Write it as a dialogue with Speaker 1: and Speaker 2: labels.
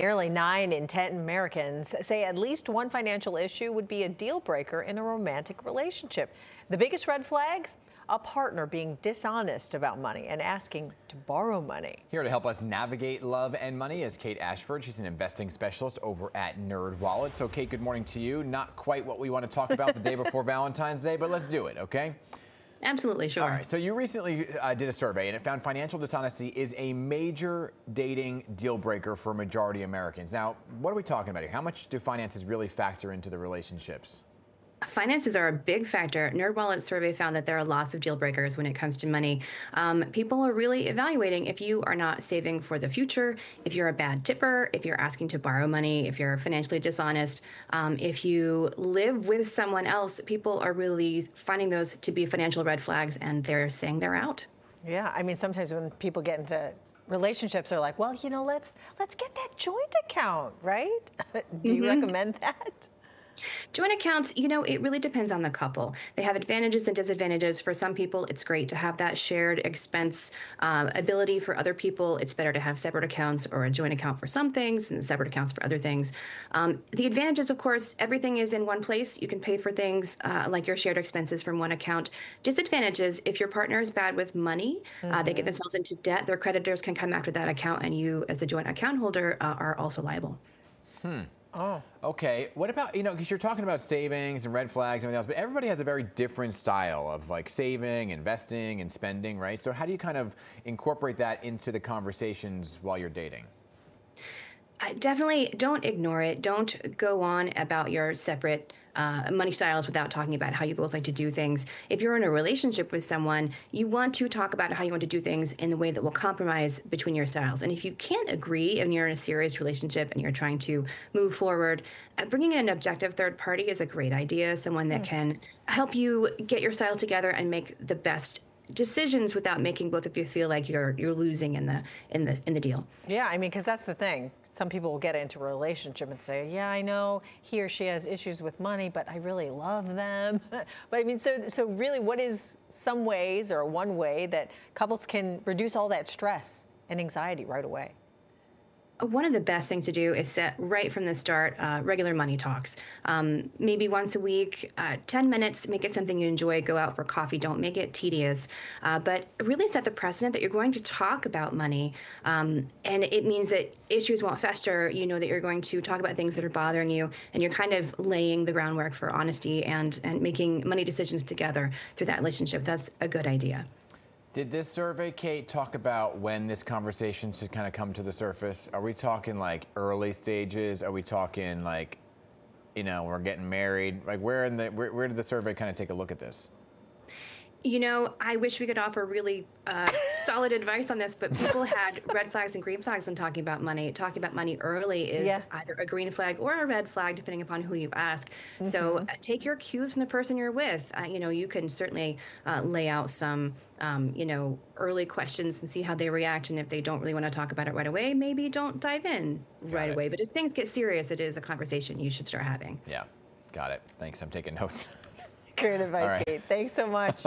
Speaker 1: Nearly 9 in 10 Americans say at least one financial issue would be a deal breaker in a romantic relationship. The biggest red flags? A partner being dishonest about money and asking to borrow money.
Speaker 2: Here to help us navigate love and money is Kate Ashford. She's an investing specialist over at NerdWallet. So Kate, good morning to you. Not quite what we want to talk about the day before Valentine's Day, but let's do it, okay?
Speaker 3: Absolutely, sure.
Speaker 2: All right, so you recently did a survey and it found financial dishonesty is a major dating deal breaker for a majority of Americans. Now, what are we talking about here? How much do finances really factor into the relationships?
Speaker 3: Finances are a big factor. NerdWallet's survey found that there are lots of deal breakers when it comes to money. People are really evaluating if you are not saving for the future, if you're a bad tipper, if you're asking to borrow money, if you're financially dishonest, if you live with someone else. People are really finding those to be financial red flags, and they're saying they're out.
Speaker 1: Yeah, I mean, sometimes when people get into relationships, they're like, well, you know, let's get that joint account, right? Do you recommend that?
Speaker 3: Joint accounts, it really depends on the couple. They have advantages and disadvantages. For some people, it's great to have that shared expense ability. For other people, it's better to have separate accounts or a joint account for some things and separate accounts for other things. The advantages, of course, everything is in one place. You can pay for things like your shared expenses from one account. Disadvantages, if your partner is bad with money, they get themselves into debt, their creditors can come after that account, and you, as a joint account holder, are also liable.
Speaker 2: Oh. Okay. What about, because you're talking about savings and red flags and everything else, but everybody has a very different style of like saving, investing, and spending, right? So how do you kind of incorporate that into the conversations while you're dating?
Speaker 3: Definitely don't ignore it. Don't go on about your separate money styles without talking about how you both like to do things. If you're in a relationship with someone, you want to talk about how you want to do things in the way that will compromise between your styles. And if you can't agree and you're in a serious relationship and you're trying to move forward, bringing in an objective third party is a great idea. Someone that can help you get your styles together and make the best decisions without making both of you feel like you're losing in the deal.
Speaker 1: Yeah, I mean, because that's the thing. Some people will get into a relationship and say, yeah, I know he or she has issues with money, but I really love them. But I mean, so really, what is some ways or one way that couples can reduce all that stress and anxiety right away?
Speaker 3: One of the best things to do is set right from the start regular money talks. Maybe once a week, 10 minutes, make it something you enjoy. Go out for coffee. Don't make it tedious. But really set the precedent that you're going to talk about money. And it means that issues won't fester. You know that you're going to talk about things that are bothering you. And you're kind of laying the groundwork for honesty and making money decisions together through that relationship. That's a good idea.
Speaker 2: Did this survey, Kate, talk about when this conversation should kind of come to the surface? Are we talking like early stages? Are we talking like, we're getting married? Like where did the survey kind of take a look at this?
Speaker 3: I wish we could offer really solid advice on this, but people had red flags and green flags when talking about money. Talking about money early is either a green flag or a red flag, depending upon who you ask. So take your cues from the person you're with. You can certainly lay out some, early questions and see how they react. And if they don't really want to talk about it right away, maybe don't dive in right away. But as things get serious, it is a conversation you should start having.
Speaker 2: Yeah, got it. Thanks. I'm taking notes.
Speaker 1: Great advice, Kate. Thanks so much.